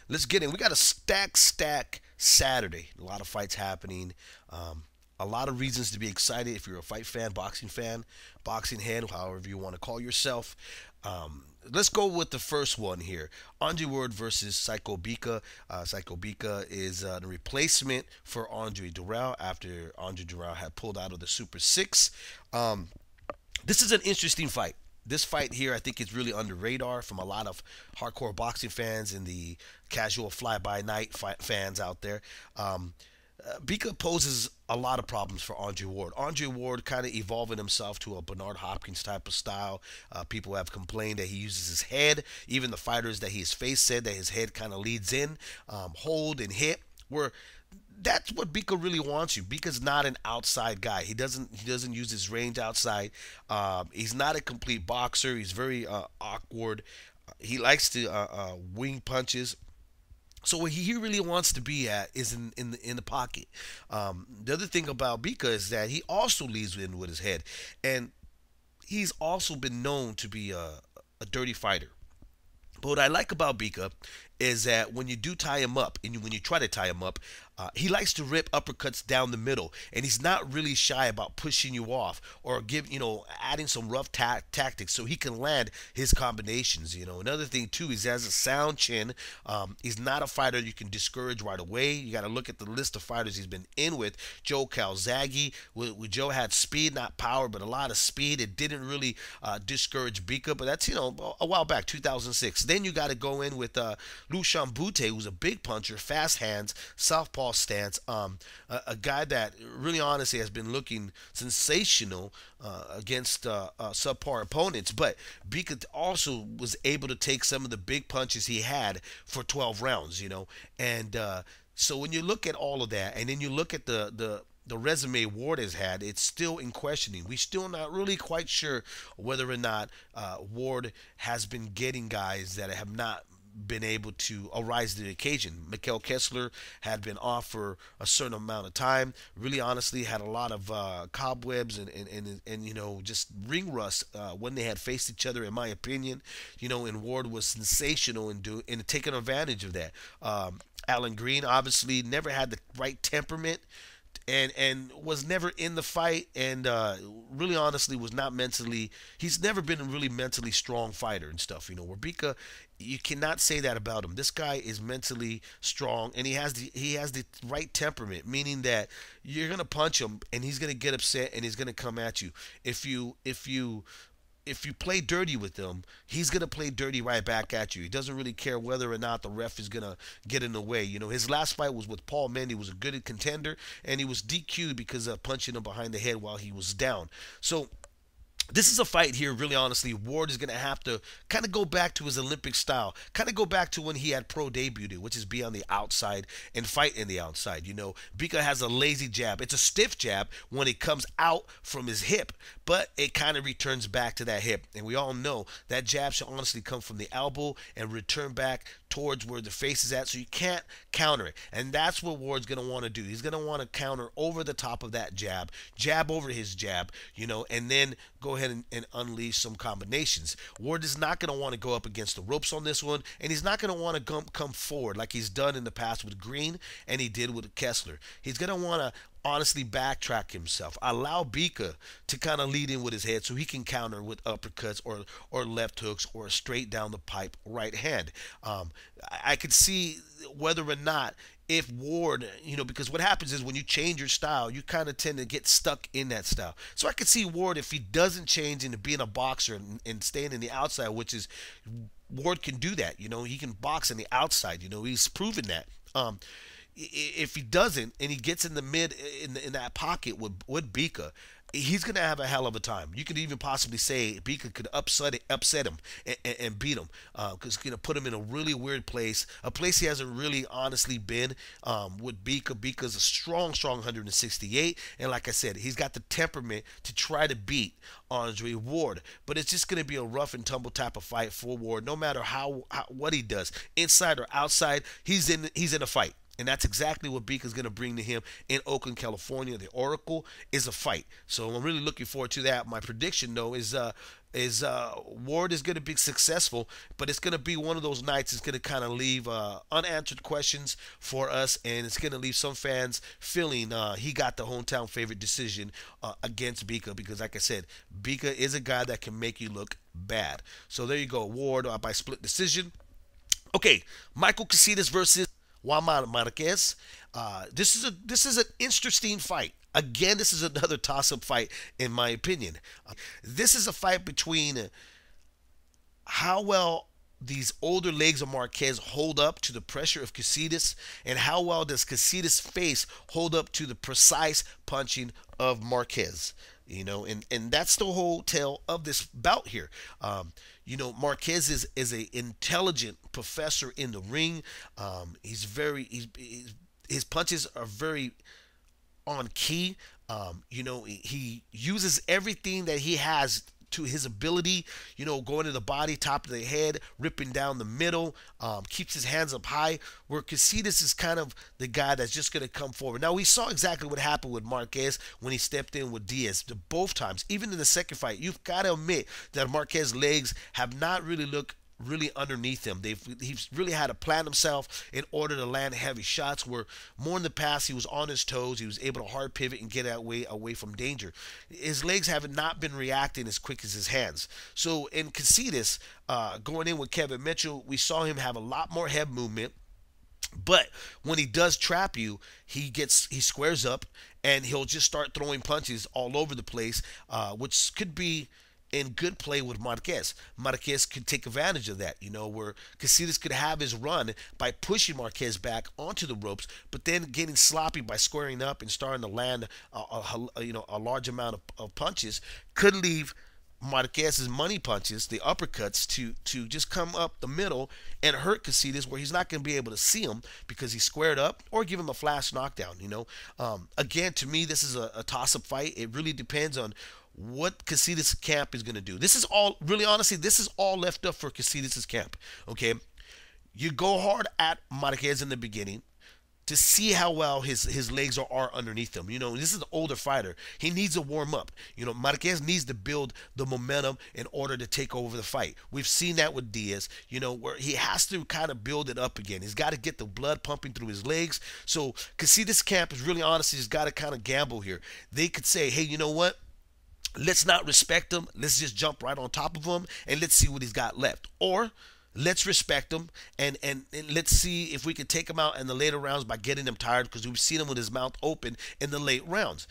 let's get in. We got a stack Saturday. A lot of fights happening. A lot of reasons to be excited if you're a fan, boxing head, however you want to call yourself. Let's go with the first one here. Andre Ward versus Psycho Bika. Psycho Bika is the replacement for Andre Durrell after Andre Durrell had pulled out of the Super Six. Um, this is an interesting fight. This fight here, I think, is really under radar from a lot of hardcore boxing fans and the casual fly-by-night fans out there. Bika poses a lot of problems for Andre Ward. Andre Ward kind of evolving himself to a Bernard Hopkins type of style. People have complained that he uses his head. Even the fighters that he's faced said that his head kind of leads in, hold and hit. Where that's what Bika really wants you. Bika's not an outside guy. He doesn't use his range outside. He's not a complete boxer. He's very awkward. He likes to wing punches. So where he really wants to be at is in the pocket. The other thing about Bika is that he also leads in with his head, and he's also been known to be a dirty fighter. But what I like about Bika is that when you do tie him up, and when you try to tie him up, he likes to rip uppercuts down the middle, and he's not really shy about pushing you off or adding some rough tactics so he can land his combinations. Another thing too is he has a sound chin. He's not a fighter you can discourage right away. You got to look at the list of fighters he's been in with. Joe Calzaghe, with Joe had speed, not power, but a lot of speed. It didn't really discourage Bika, but that's a while back, 2006. Then you got to go in with Lushan Bute, who's a big puncher, fast hands, southpaw stance, a guy that really honestly has been looking sensational against subpar opponents. But Bika also was able to take some of the big punches he had for 12 rounds, and so when you look at all of that, and then you look at the resume Ward has had, it's still in questioning. We're still not really quite sure whether or not Ward has been getting guys that have not been able to arise to the occasion. Mikkel Kessler had been off for a certain amount of time. Really, honestly, had a lot of cobwebs and just ring rust when they had faced each other. In my opinion, and Ward was sensational in taking advantage of that. Alan Green obviously never had the right temperament and was never in the fight, and really honestly was not mentally, he's never been a really mentally strong fighter and stuff. Where Bika, you cannot say that about him. This guy is mentally strong, and he has the right temperament, meaning that you're gonna punch him and he's gonna get upset and he's gonna come at you. If you play dirty with him, he's gonna play dirty right back at you. He doesn't really care whether or not the ref is gonna get in the way. His last fight was with Paul Mendy, was a good contender, and he was DQ'd because of punching him behind the head while he was down. So this is a fight here, really honestly. Ward is going to have to kind of go back to his Olympic style, kind of go back to when he had pro debuted, which is be on the outside and fight in the outside. Bika has a lazy jab. It's a stiff jab when it comes out from his hip, but it kind of returns back to that hip. And we all know that jab should honestly come from the elbow and return back towards where the face is at, so you can't counter it. And that's what Ward's going to want to do. He's going to want to counter over the top of that jab over his jab, and then go ahead and unleash some combinations. Ward is not going to want to go up against the ropes on this one, and he's not going to want to come forward like he's done in the past with Green and he did with Kessler. He's going to want to honestly backtrack himself. Allow Bika to kind of lead in with his head so he can counter with uppercuts or left hooks or a straight down the pipe right hand. I could see whether or not if Ward, because what happens is when you change your style, you kind of tend to get stuck in that style. So I could see Ward, if he doesn't change into being a boxer and staying in the outside, which is, Ward can do that. He can box on the outside. He's proven that. If he doesn't and he gets in the mid in that pocket with Bika, he's gonna have a hell of a time. You could even possibly say Bika could upset him and beat him, because it's gonna put him in a really weird place, a place he hasn't really honestly been. With Bika, Bika's a strong 168, and like I said, he's got the temperament to try to beat Andre Ward. But it's just gonna be a rough and tumble type of fight for Ward, no matter what he does, inside or outside. He's in a fight. And that's exactly what Bika is going to bring to him in Oakland, California. The Oracle is a fight. So I'm really looking forward to that. My prediction, though, is is Ward is going to be successful, but it's going to be one of those nights. It's going to kind of leave unanswered questions for us, and it's going to leave some fans feeling he got the hometown favorite decision against Bika because, like I said, Bika is a guy that can make you look bad. So there you go, Ward by split decision. Okay, Michael Katsidis versus Juan Marquez. This is an interesting fight. Again, this is another toss-up fight, in my opinion. This is a fight between how well these older legs of Marquez hold up to the pressure of Katsidis, and how well does Katsidis' face hold up to the precise punching of Marquez. And that's the whole tale of this bout here. Marquez is a intelligent professor in the ring. His punches are very on key. He uses everything that he has to his ability, going to the body, top of the head, ripping down the middle, keeps his hands up high, where Katsidis is kind of the guy that's just going to come forward. Now, we saw exactly what happened with Marquez when he stepped in with Diaz both times. Even in the second fight, you've got to admit that Marquez's legs have not really looked really underneath him. He's really had to plan himself in order to land heavy shots, where more in the past he was on his toes, he was able to hard pivot and get away from danger. His legs have not been reacting as quick as his hands. So in Katsidis, going in with Kevin Mitchell, we saw him have a lot more head movement. But when he does trap you, he squares up and he'll just start throwing punches all over the place, which could be in good play with Marquez. Marquez could take advantage of that, where Katsidis could have his run by pushing Marquez back onto the ropes, but then getting sloppy by squaring up and starting to land a large amount of punches could leave Marquez's money punches, the uppercuts, to just come up the middle and hurt Katsidis, where he's not going to be able to see him because he's squared up, or give him a flash knockdown. Again, to me, this is a toss-up fight. It really depends on what Katsidis' camp is going to do. This is all, really honestly, this is all left up for Katsidis' camp. Okay, you go hard at Marquez in the beginning to see how well his legs are underneath him. This is an older fighter. He needs to warm up. Marquez needs to build the momentum in order to take over the fight. We've seen that with Diaz, where he has to kind of build it up again. He's got to get the blood pumping through his legs. So Katsidis' camp is really honestly has got to kind of gamble here. They could say, hey, you know what? Let's not respect him. Let's just jump right on top of him and let's see what he's got left. Or let's respect him and let's see if we can take him out in the later rounds by getting him tired, because we've seen him with his mouth open in the late rounds.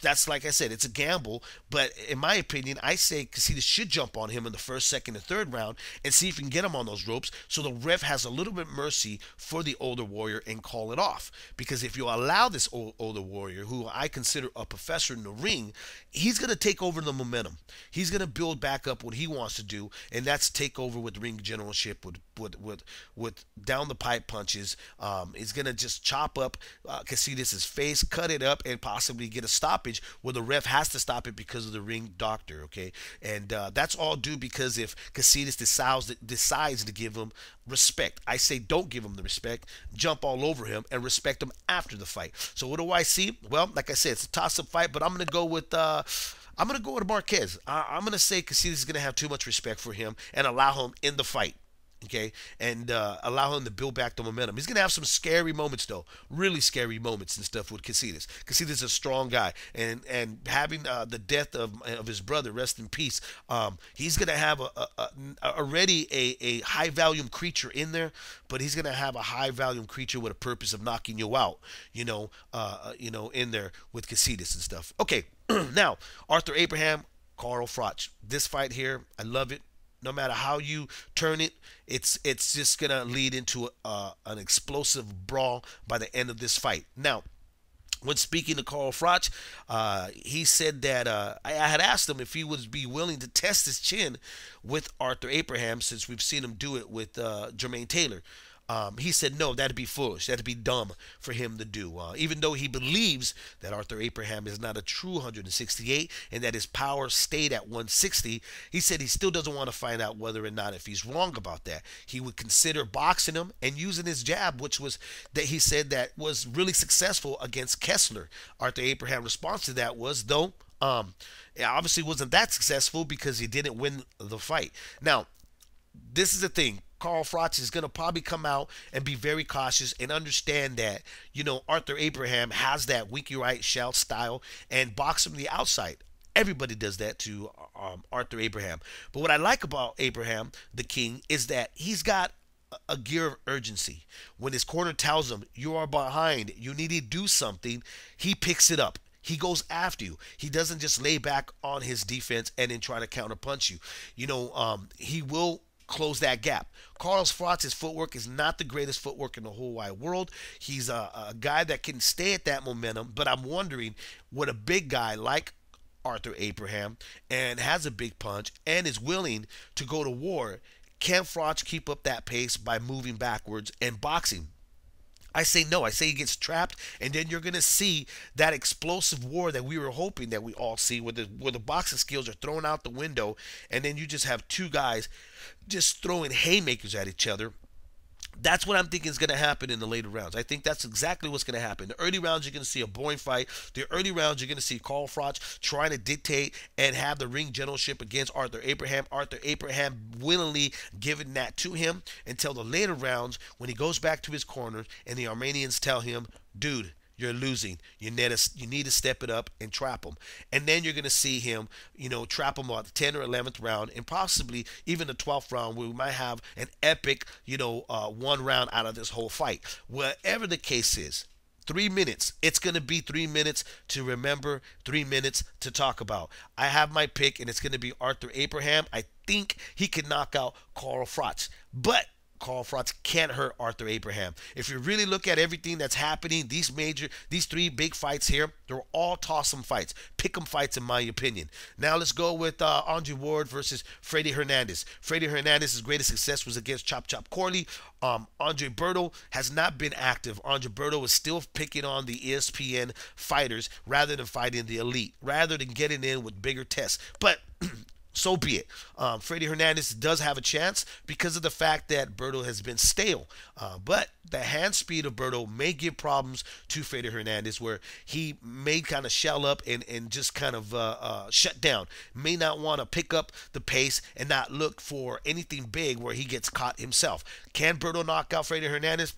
That's, like I said, it's a gamble, but in my opinion, I say Katsidis should jump on him in the first, second, and third round and see if he can get him on those ropes, so the ref has a little bit mercy for the older warrior and call it off. Because if you allow this older warrior, who I consider a professor in the ring, he's going to take over the momentum. He's going to build back up what he wants to do, and that's take over with ring generalship, with down the pipe punches. He's gonna just chop up Katsidis' face, cut it up, and possibly get a stoppage where the ref has to stop it because of the ring doctor. Okay, and that's all due because if Katsidis decides to give him respect, I say don't give him the respect, jump all over him and respect him after the fight. So what do I see? Well, like I said, it's a toss-up fight, but I'm gonna go with Marquez. I'm going to say Katsidis is going to have too much respect for him and allow him in the fight. Okay, and allow him to build back the momentum. He's going to have some scary moments, though, really scary moments and stuff with Katsidis. Katsidis is a strong guy, and having the death of his brother, rest in peace, he's going to have already a high volume creature in there, but he's going to have a high volume creature with a purpose of knocking you out, in there with Katsidis and stuff. Okay, now Arthur Abraham, Carl Froch. This fight here, I love it. No matter how you turn it, it's just gonna lead into an explosive brawl by the end of this fight. Now, when speaking to Carl Froch, he said that I had asked him if he would be willing to test his chin with Arthur Abraham, since we've seen him do it with Jermaine Taylor. He said no, that'd be foolish. That'd be dumb for him to do. Even though he believes that Arthur Abraham is not a true 168 and that his power stayed at 160, he said he still doesn't want to find out whether or not if he's wrong about that. He would consider boxing him and using his jab, which was that he said that was really successful against Kessler. Arthur Abraham's response to that was, though, It obviously wasn't that successful because he didn't win the fight. Now, this is the thing. Carl Froch is going to probably come out and be very cautious and understand that, Arthur Abraham has that winky right shell style and box from the outside. Everybody does that to Arthur Abraham. But what I like about Abraham, the king, is that he's got a gear of urgency. When his corner tells him you are behind, you need to do something, he picks it up. He goes after you. He doesn't just lay back on his defense and then try to counterpunch you. He will close that gap. Carlos Froch's footwork is not the greatest footwork in the whole wide world. He's a guy that can stay at that momentum, but I'm wondering, would a big guy like Arthur Abraham and has a big punch and is willing to go to war, can Froch keep up that pace by moving backwards and boxing? I say no. I say he gets trapped, and then you're going to see that explosive war that we were hoping that we all see, where the boxing skills are thrown out the window, and then you just have two guys just throwing haymakers at each other. That's what I'm thinking is going to happen in the later rounds. I think that's exactly what's going to happen. The early rounds, you're going to see a boring fight. The early rounds, you're going to see Carl Froch trying to dictate and have the ring generalship against Arthur Abraham. Arthur Abraham willingly giving that to him until the later rounds when he goes back to his corner and the Armenians tell him, dude, you're losing. You need to step it up and trap him. And then you're going to see him, trap him at the 10th or 11th round and possibly even the 12th round where we might have an epic, one round out of this whole fight. Whatever the case is, 3 minutes. It's going to be 3 minutes to remember, 3 minutes to talk about. I have my pick, and it's going to be Arthur Abraham. I think he can knock out Carl Froch. But Carl Froch can't hurt Arthur Abraham. If you really look at everything that's happening, these three big fights here, they're all toss-em fights, pick-em fights in my opinion. Now let's go with Andre Ward versus Freddy Hernandez. Freddy Hernandez's greatest success was against Chop Chop Corley. Andre Berto has not been active. Andre Berto is still picking on the ESPN fighters rather than fighting the elite, rather than getting in with bigger tests. But so be it. Freddy Hernandez does have a chance because of the fact that Berto has been stale. But the hand speed of Berto may give problems to Freddy Hernandez, where he may kind of shell up and just kind of shut down. May not want to pick up the pace and not look for anything big where he gets caught himself. Can Berto knock out Freddy Hernandez?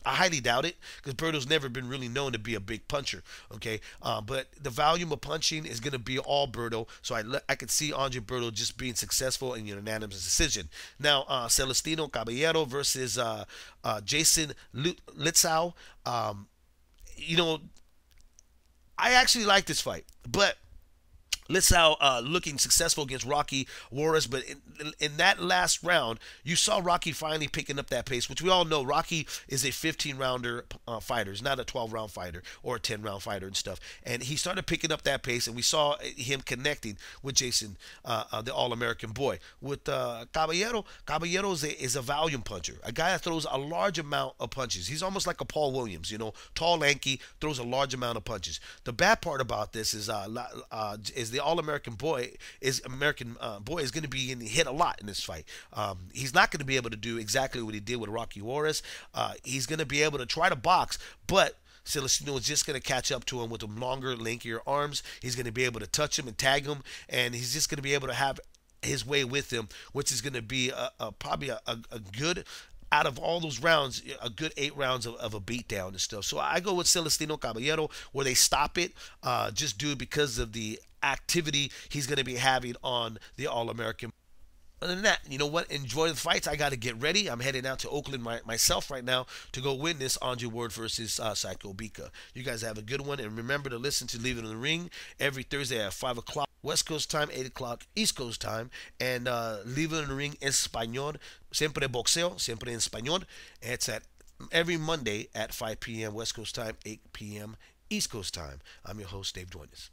I highly doubt it, because Berto's never been really known to be a big puncher. Okay, but the volume of punching is going to be all Berto, so I could see Andre Berto just being successful in unanimous decision. Now, Celestino Caballero versus Jason Litzau. I actually like this fight, but Litzau looking successful against Rocky Juarez, but in that last round, you saw Rocky finally picking up that pace, which we all know Rocky is a 15-rounder fighter. He's not a 12-round fighter or a 10-round fighter and stuff. And he started picking up that pace, and we saw him connecting with Jason, the All-American boy. With Caballero is a volume puncher, a guy that throws a large amount of punches. He's almost like a Paul Williams, tall, lanky, throws a large amount of punches. The bad part about this is the All-American boy is going to be getting hit a lot in this fight. He's not going to be able to do exactly what he did with Rocky Juarez. He's going to be able to try to box, but Celestino is just going to catch up to him with them longer, lankier arms. He's going to be able to touch him and tag him, and he's just going to be able to have his way with him, which is going to be probably a good, out of all those rounds, a good 8 rounds of a beatdown and stuff. So I go with Celestino Caballero, where they stop it, just do it because of the activity he's going to be having on the All-American. Other than that, you know what? Enjoy the fights. I got to get ready. I'm heading out to Oakland myself right now to go witness Andre Ward versus Psycho Bika. You guys have a good one, and remember to listen to Leave It in the Ring every Thursday at 5 o'clock West Coast time, 8 o'clock East Coast time, and Leave It in the Ring en español, siempre boxeo, siempre en español. It's at every Monday at 5 p.m. West Coast time, 8 p.m. East Coast time. I'm your host, Dave Duenas.